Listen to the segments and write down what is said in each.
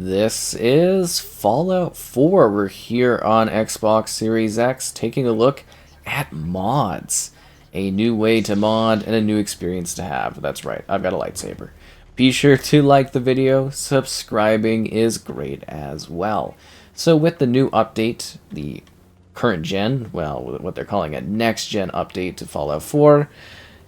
This is Fallout 4. We're here on Xbox Series X taking a look at mods. A new way to mod and a new experience to have. That's right, I've got a lightsaber. Be sure to like the video, subscribing is great as well. So with the new update, the current gen, well, what they're calling a next gen update to Fallout 4,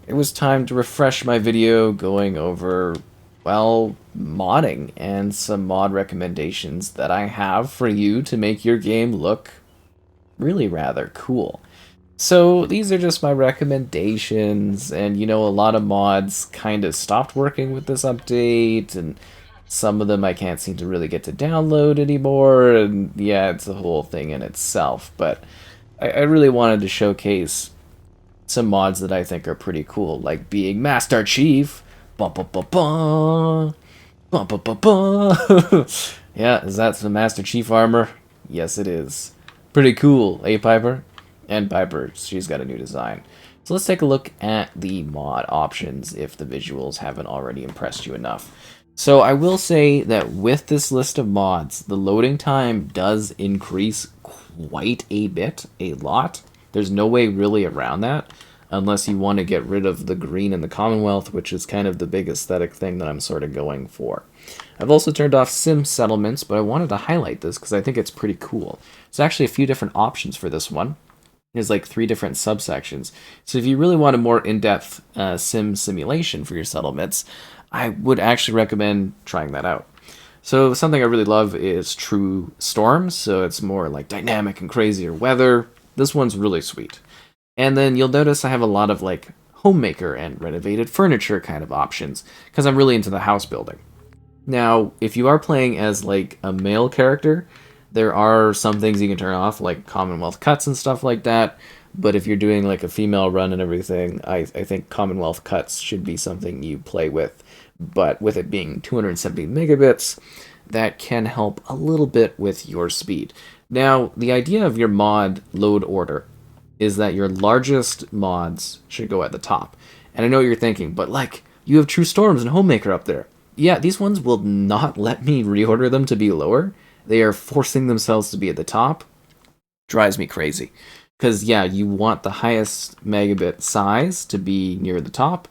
it was time to refresh my video going over, well, modding and some mod recommendations that I have for you to make your game look really rather cool. So these are just my recommendations, and a lot of mods kind of stopped working with this update, and some of them I can't seem to really get to download anymore, and yeah, it's a whole thing in itself. But I really wanted to showcase some mods that I think are pretty cool, like being Master Chief. Ba ba ba ba. Ba ba ba ba. Yeah, is that some Master Chief armor? Yes, it is. Pretty cool, eh, Piper? And Piper, she's got a new design. So let's take a look at the mod options if the visuals haven't already impressed you enough. So I will say that with this list of mods, the loading time does increase quite a bit, a lot. There's no way really around that, unless you want to get rid of the green in the Commonwealth, which is kind of the big aesthetic thing that I'm sort of going for. I've also turned off sim settlements, but I wanted to highlight this because I think it's pretty cool. There's actually a few different options for this one. There's like 3 different subsections. So if you really want a more in-depth sim simulation for your settlements, I would actually recommend trying that out. So something I really love is True Storms, so it's more like dynamic and crazier weather. This one's really sweet. And then you'll notice I have a lot of like homemaker and renovated furniture kind of options, because I'm really into the house building. Now, if you are playing as like a male character, there are some things you can turn off, like Commonwealth cuts and stuff like that. But if you're doing like a female run and everything, I think Commonwealth cuts should be something you play with. But with it being 270 megabits, that can help a little bit with your speed. Now, the idea of your mod load order is that your largest mods should go at the top. And I know what you're thinking, but like, you have True Storms and Homemaker up there. Yeah, these ones will not let me reorder them to be lower. They are forcing themselves to be at the top. Drives me crazy. Because, yeah, you want the highest megabit size to be near the top,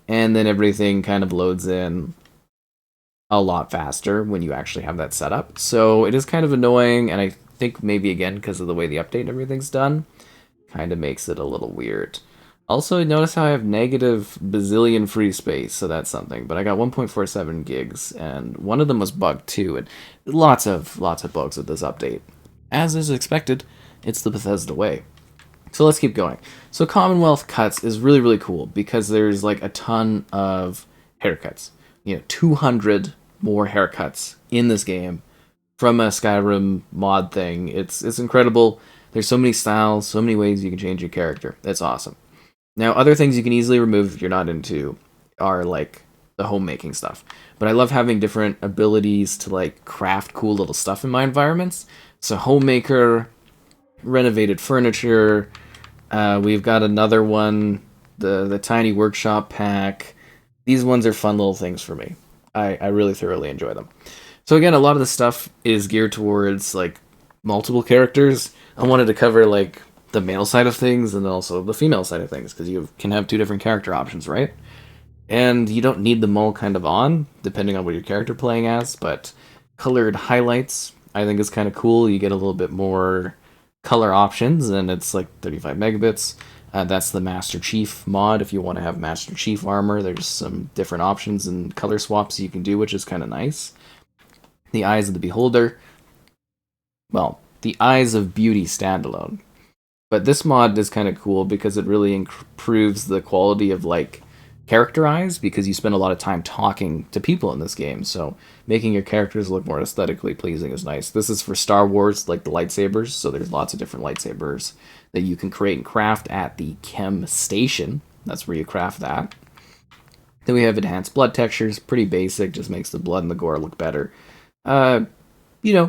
and then everything kind of loads in a lot faster when you actually have that set up. So it is kind of annoying, and I think maybe, again, because of the way the update and everything's done, kind of makes it a little weird. Also, notice how I have negative bazillion free space, so that's something. But I got 1.47 gigs, and one of them was bugged too, and lots of bugs with this update. As is expected, it's the Bethesda way. So let's keep going. So Commonwealth Cuts is really, really cool, because there's like a ton of haircuts. 200 more haircuts in this game from a Skyrim mod thing. It's incredible. There's so many styles, so many ways you can change your character. It's awesome. Now, other things you can easily remove if you're not into are like the homemaking stuff. But I love having different abilities to like craft cool little stuff in my environments. So homemaker, renovated furniture, we've got another one, the tiny workshop pack. These ones are fun little things for me. I really thoroughly enjoy them. So again, a lot of the stuff is geared towards like multiple characters. I wanted to cover like the male side of things and also the female side of things, because you can have 2 different character options, right? And you don't need them all kind of on, depending on what your character playing as, but colored highlights I think is kind of cool. You get a little bit more color options, and it's like 35 megabits. That's the Master Chief mod. If you want to have Master Chief armor, there's some different options and color swaps you can do, which is kind of nice. The Eyes of the Beholder. Well, the Eyes of Beauty standalone. But this mod is kind of cool because it really improves the quality of like character eyes, because you spend a lot of time talking to people in this game. So making your characters look more aesthetically pleasing is nice. This is for Star Wars, like the lightsabers. So there's lots of different lightsabers that you can create and craft at the Chem Station. That's where you craft that. Then we have enhanced blood textures. Pretty basic, just makes the blood and the gore look better.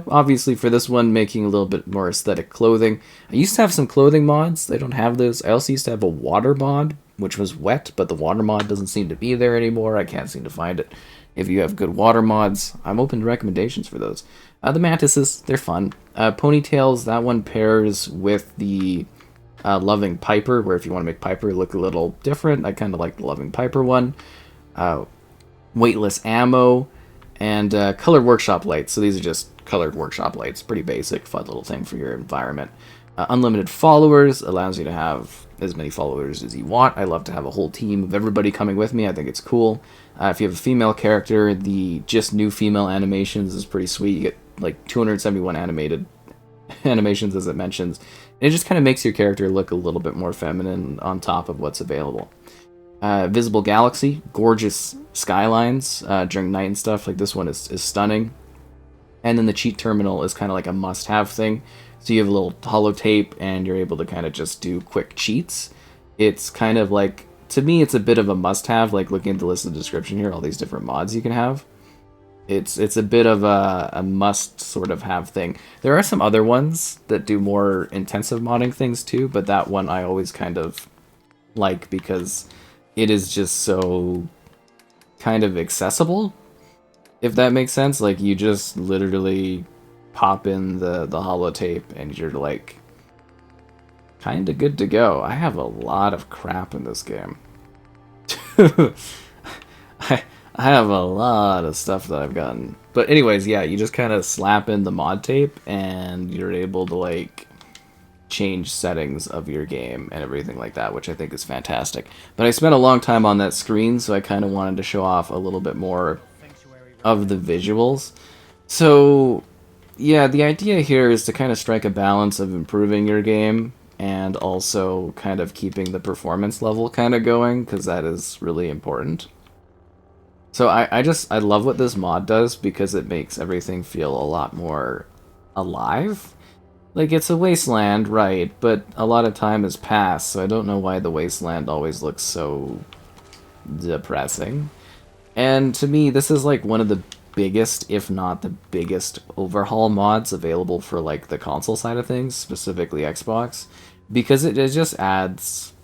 Obviously for this one, making a little bit more aesthetic clothing. I used to have some clothing mods. They don't have those. I also used to have a water mod, which was wet, but the water mod doesn't seem to be there anymore. I can't seem to find it. If you have good water mods, I'm open to recommendations for those. The mantises, they're fun. Ponytails, that one pairs with the Loving Piper, where if you want to make Piper look a little different, I kind of like the Loving Piper one. Weightless ammo, and colored workshop lights. So these are just colored workshop lights. Pretty basic, fun little thing for your environment. Unlimited followers allows you to have as many followers as you want. I love to have a whole team of everybody coming with me. I think it's cool. If you have a female character, the just new female animations is pretty sweet. You get like 271 animated animations, as it mentions. And it just kind of makes your character look a little bit more feminine on top of what's available. Visible Galaxy, gorgeous skylines during night and stuff. Like this one is stunning. And then the cheat terminal is kind of like a must-have thing. So you have a little holotape, and you're able to kind of just do quick cheats. It's kind of like, to me, it's a bit of a must-have. Like looking at the list of the description here, all these different mods you can have. It's a bit of a must sort of have thing. There are some other ones that do more intensive modding things too, but that one I always kind of like because it is just so kind of accessible, if that makes sense. Like you just literally pop in the holotape and you're like kind of good to go. I have a lot of crap in this game. I have a lot of stuff that I've gotten. But anyways, yeah, you just kind of slap in the mod tape and you're able to like change settings of your game and everything like that, which I think is fantastic. But I spent a long time on that screen, so I kind of wanted to show off a little bit more of the visuals. So yeah, the idea here is to kind of strike a balance of improving your game and also kind of keeping the performance level kind of going, because that is really important. So I love what this mod does because it makes everything feel a lot more alive. Like, it's a wasteland, right, but a lot of time has passed, so I don't know why the wasteland always looks so depressing. And to me, this is like one of the biggest, if not the biggest, overhaul mods available for like the console side of things, specifically Xbox, because it just adds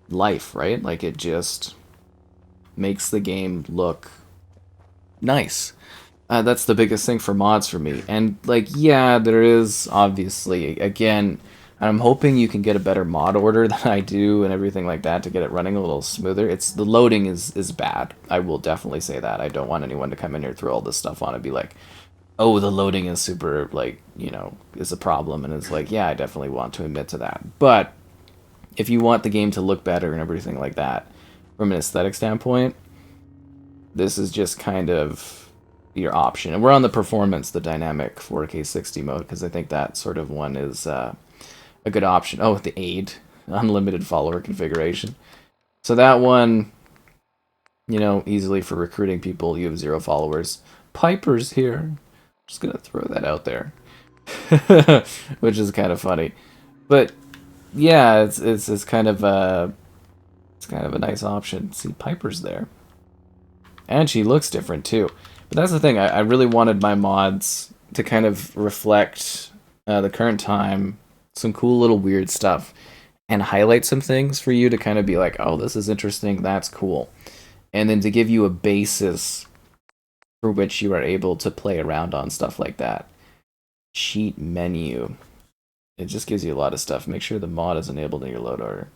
life, right? Like, it just makes the game look nice. That's the biggest thing for mods for me. And, like, yeah, there is, obviously, again, I'm hoping you can get a better mod order than I do and everything like that to get it running a little smoother. The loading is bad. I will definitely say that. I don't want anyone to come in here, throw all this stuff on and be like, oh, the loading is super, like, you know, is a problem. And it's like, yeah, I definitely want to admit to that. But if you want the game to look better and everything like that, from an aesthetic standpoint, this is just kind of your option. And we're on the performance, the dynamic 4K 60 mode, because I think that sort of one is a good option. Oh, the aid, unlimited follower configuration. So that one, you know, easily for recruiting people. You have 0 followers. Piper's here. Just gonna throw that out there, which is kind of funny. But yeah, it's kind of a nice option. See, Piper's there, and she looks different too. But that's the thing, I really wanted my mods to kind of reflect the current time, some cool little weird stuff, and highlight some things for you to kind of be like, oh, this is interesting, that's cool. And then to give you a basis for which you are able to play around on stuff like that. Cheat menu. It just gives you a lot of stuff. Make sure the mod is enabled in your load order.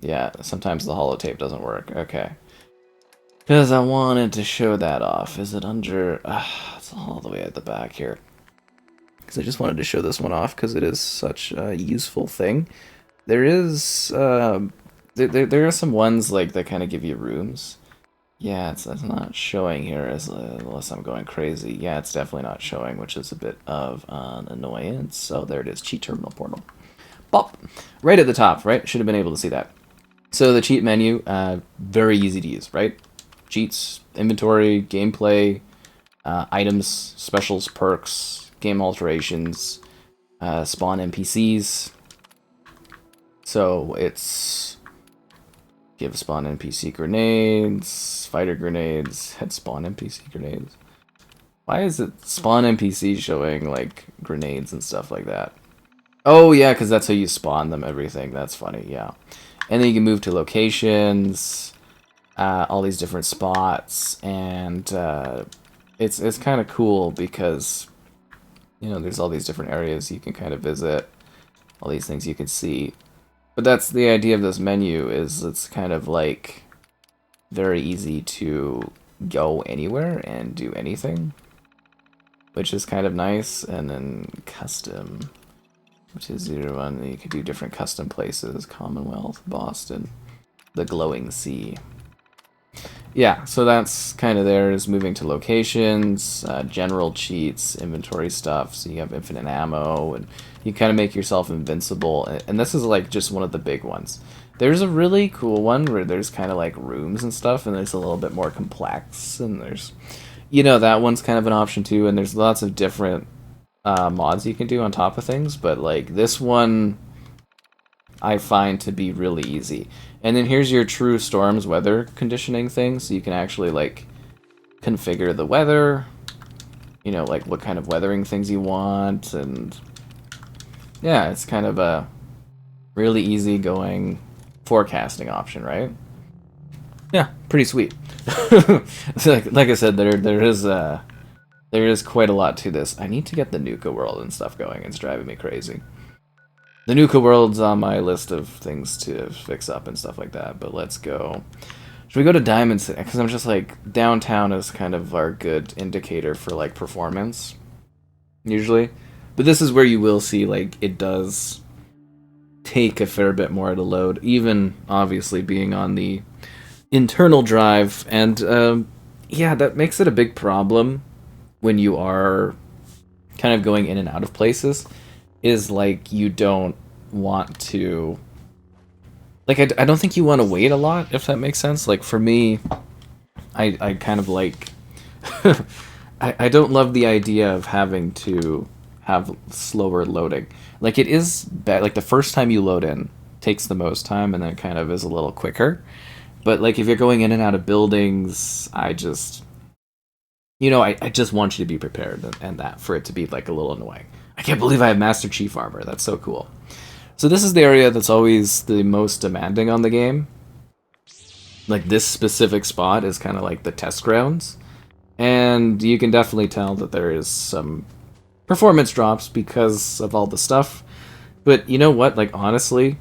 Yeah, sometimes the holotape doesn't work. Okay. Because I wanted to show that off. Is it under... it's all the way at the back here. Because I just wanted to show this one off because it is such a useful thing. There is... there are some ones like that kind of give you rooms. Yeah, it's not showing here unless I'm going crazy. Yeah, it's definitely not showing, which is a bit of an annoyance. So there it is, cheat terminal portal. Bop! Right at the top, right? Should have been able to see that. So the cheat menu, very easy to use, right? Cheats, inventory, gameplay, items, specials, perks, game alterations, spawn NPCs. So it's give spawn NPC grenades, fighter grenades, head spawn NPC grenades. Why is it spawn NPC showing like grenades and stuff like that? Oh yeah, because that's how you spawn them, everything. That's funny, yeah. And then you can move to locations. all these different spots, and it's kind of cool because there's all these different areas you can kind of visit, all these things you can see. But that's the idea of this menu, is it's kind of like very easy to go anywhere and do anything, which is kind of nice. And then custom, which is your one, you can do different custom places: Commonwealth, Boston, the glowing sea. Yeah, so that's kind of there, is moving to locations, general cheats, inventory stuff, so you have infinite ammo, and you kind of make yourself invincible. And this is like just one of the big ones. There's a really cool one where there's kind of like rooms and stuff, and it's a little bit more complex, and there's, that one's kind of an option too, and there's lots of different mods you can do on top of things, but like this one I find to be really easy. And then here's your true storms weather conditioning thing, so you can actually like configure the weather, like what kind of weathering things you want, and yeah, it's kind of a really easy going forecasting option, right? Yeah, pretty sweet. like I said, there is quite a lot to this. I need to get the Nuka World and stuff going. It's driving me crazy. The Nuka World's on my list of things to fix up and stuff like that, but let's go. Should we go to Diamond City? Because I'm just like, downtown is kind of our good indicator for like performance, usually. But this is where you will see like it does take a fair bit more to load, even obviously being on the internal drive. And yeah, that makes it a big problem when you are kind of going in and out of places. Is like you don't want to, like, I don't think you want to wait a lot, if that makes sense. Like for me, I kind of like I don't love the idea of having to have slower loading. Like it is bad, like the first time you load in takes the most time, and then it kind of is a little quicker. But like if you're going in and out of buildings, I just I just want you to be prepared, and that for it to be like a little annoying. I can't believe I have Master Chief armor. That's so cool. So this is the area that's always the most demanding on the game. Like this specific spot is kind of like the test grounds. And you can definitely tell that there is some performance drops because of all the stuff. But you know what? Like honestly,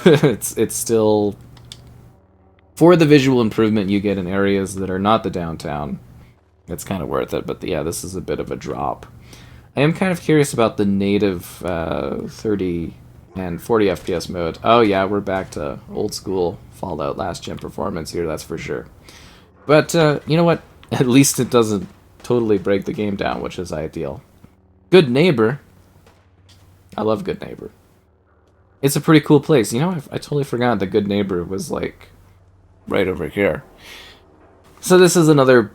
it's still, for the visual improvement you get in areas that are not the downtown, it's kind of worth it. But yeah, this is a bit of a drop. I am kind of curious about the native 30 and 40 FPS mode. Oh yeah, we're back to old school Fallout last gen performance here, that's for sure. But you know what? At least it doesn't totally break the game down, which is ideal. Good Neighbor. I love Good Neighbor. It's a pretty cool place. I totally forgot that Good Neighbor was like right over here. So this is another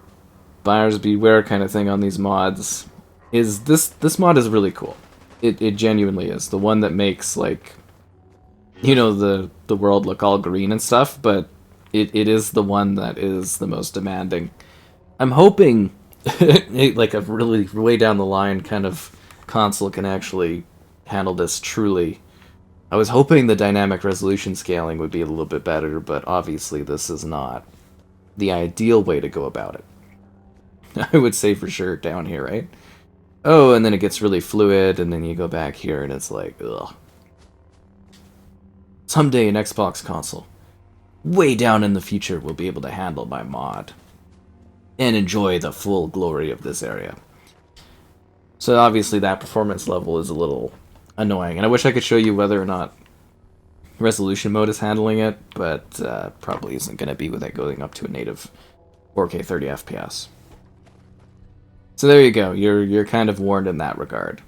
buyers beware kind of thing on these mods. Is this mod is really cool. It genuinely is. The one that makes like the world look all green and stuff, but it is the one that is the most demanding. I'm hoping like a really way down the line kind of console can actually handle this truly. I was hoping the dynamic resolution scaling would be a little bit better, but obviously this is not the ideal way to go about it. I would say for sure down here, right? Oh, and then it gets really fluid, and then you go back here, and it's like, ugh. Someday an Xbox console, way down in the future, will be able to handle my mod and enjoy the full glory of this area. So obviously that performance level is a little annoying, and I wish I could show you whether or not resolution mode is handling it, but probably isn't going to be with it going up to a native 4K 30 FPS. So there you go, you're kind of warned in that regard.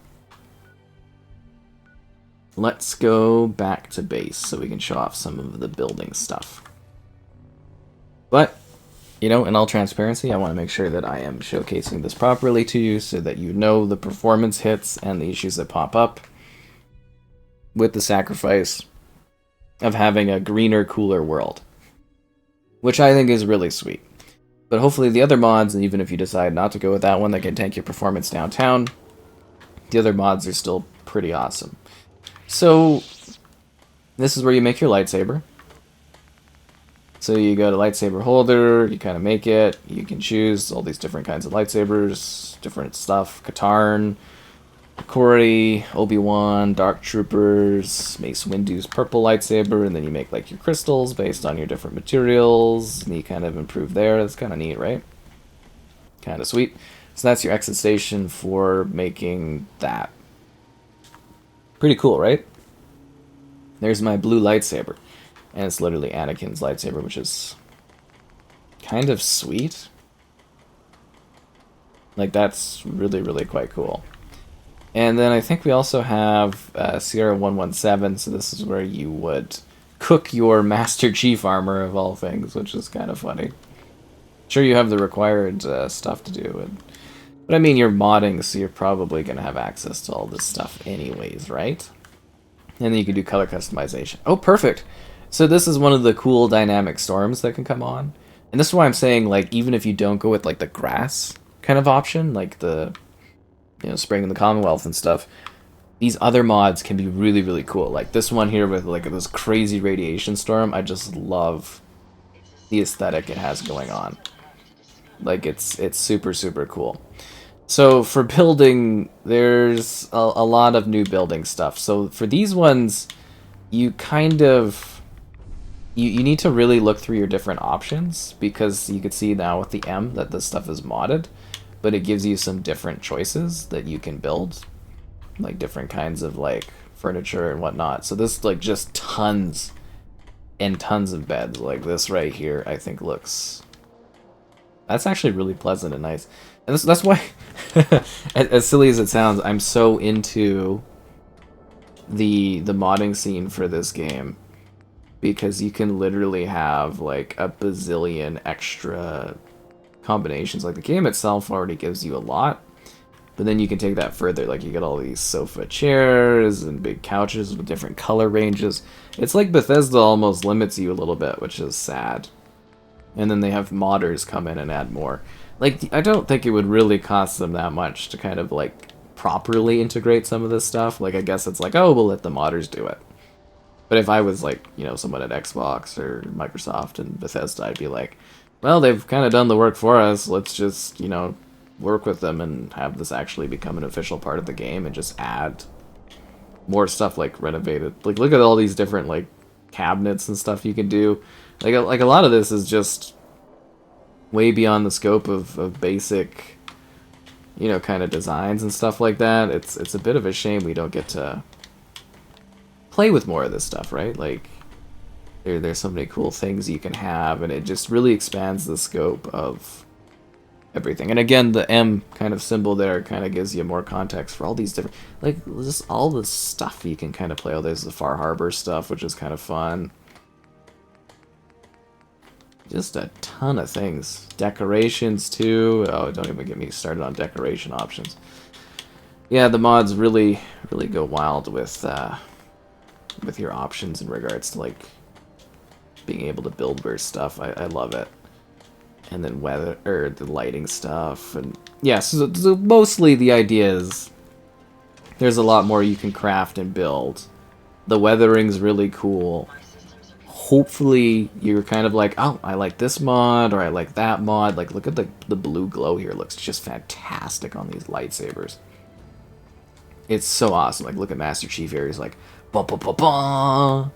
Let's go back to base so we can show off some of the building stuff. But, in all transparency, I want to make sure that I am showcasing this properly to you so that you know the performance hits and the issues that pop up with the sacrifice of having a greener, cooler world, which I think is really sweet. But hopefully the other mods, and even if you decide not to go with that one that can tank your performance downtown, the other mods are still pretty awesome. So, this is where you make your lightsaber. So you go to lightsaber holder, you kind of make it, you can choose all these different kinds of lightsabers, different stuff, Katarn, Corey, Obi-Wan, Dark Troopers, Mace Windu's purple lightsaber, and then you make like your crystals based on your different materials, and you kind of improve there. That's kind of neat, right? Kind of sweet. So that's your exit station for making that. Pretty cool, right? There's my blue lightsaber. And it's literally Anakin's lightsaber, which is kind of sweet. Like, that's really, really quite cool. And then I think we also have Sierra 117, so this is where you would cook your Master Chief armor, of all things, which is kind of funny. Sure, you have the required stuff to do, but I mean, you're modding, so you're probably going to have access to all this stuff anyways, right? And then you can do color customization. Oh, perfect! So this is one of the cool dynamic storms that can come on. And this is why I'm saying, like, even if you don't go with, like, the grass kind of option, like the, you know, Spring in the Commonwealth and stuff, these other mods can be really, really cool. Like this one here with, like, this crazy radiation storm. I just love the aesthetic it has going on. Like, it's super, super cool. So for building, there's a lot of new building stuff. So for these ones, you kind of... You need to really look through your different options, because you could see now with the M that this stuff is modded, but it gives you some different choices that you can build, like different kinds of like furniture and whatnot. So this, like, just tons and tons of beds. Like this right here, I think looks... That's actually really pleasant and nice. And that's why, as silly as it sounds, I'm so into the modding scene for this game. Because you can literally have like a bazillion extra combinations. Like the game itself already gives you a lot, but then you can take that further. Like you get all these sofa chairs and big couches with different color ranges. It's like Bethesda almost limits you a little bit, which is sad. And then they have modders come in and add more. Like, I don't think it would really cost them that much to kind of like properly integrate some of this stuff. Like, I guess it's like, oh, we'll let the modders do it. But if I was, like, you know, someone at Xbox or Microsoft and Bethesda, I'd be like, well, they've kind of done the work for us. Let's just, you know, work with them and have this actually become an official part of the game and just add more stuff, like, renovated. Like, look at all these different, like, cabinets and stuff you can do. Like a lot of this is just way beyond the scope of basic, you know, kind of designs and stuff like that. It's a bit of a shame we don't get to play with more of this stuff, right? Like, there's so many cool things you can have, and it just really expands the scope of everything. And again, the M kind of symbol there kind of gives you more context for all these different, like, just all the stuff you can kind of play. Oh, there's the Far Harbor stuff, which is kind of fun. Just a ton of things. Decorations, too. Oh, don't even get me started on decoration options. Yeah, the mods really, really go wild with your options in regards to, like, being able to build burst stuff. I love it. And then weather, or the lighting stuff, and yeah, so mostly the idea is there's a lot more you can craft and build. The weathering's really cool. Hopefully you're kind of like, oh, I like this mod, or I like that mod. Like, look at the blue glow here. It looks just fantastic on these lightsabers. It's so awesome. Like, look at Master Chief here. He's like, ba ba ba ba,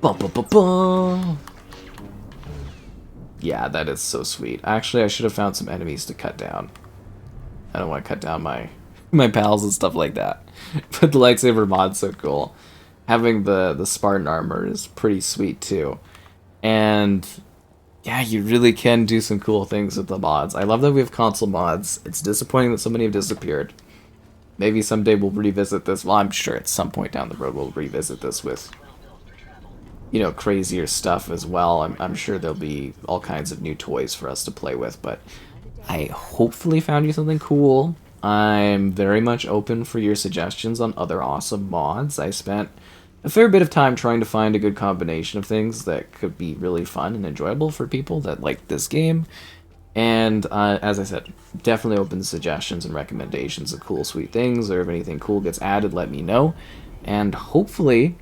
ba ba ba ba. Yeah, that is so sweet. Actually, I should have found some enemies to cut down. I don't want to cut down my pals and stuff like that. But the lightsaber mod's so cool. Having the Spartan armor is pretty sweet too. And yeah, you really can do some cool things with the mods. I love that we have console mods. It's disappointing that so many have disappeared. Maybe someday we'll revisit this. Well, I'm sure at some point down the road we'll revisit this with, you know, crazier stuff as well. I'm sure there'll be all kinds of new toys for us to play with, but I hopefully found you something cool. I'm very much open for your suggestions on other awesome mods. I spent a fair bit of time trying to find a good combination of things that could be really fun and enjoyable for people that like this game. And as I said, definitely open to suggestions and recommendations of cool, sweet things, or if anything cool gets added, let me know. And hopefully,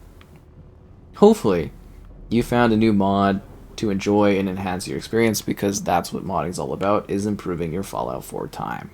you found a new mod to enjoy and enhance your experience, because that's what modding is all about, is improving your Fallout 4 time.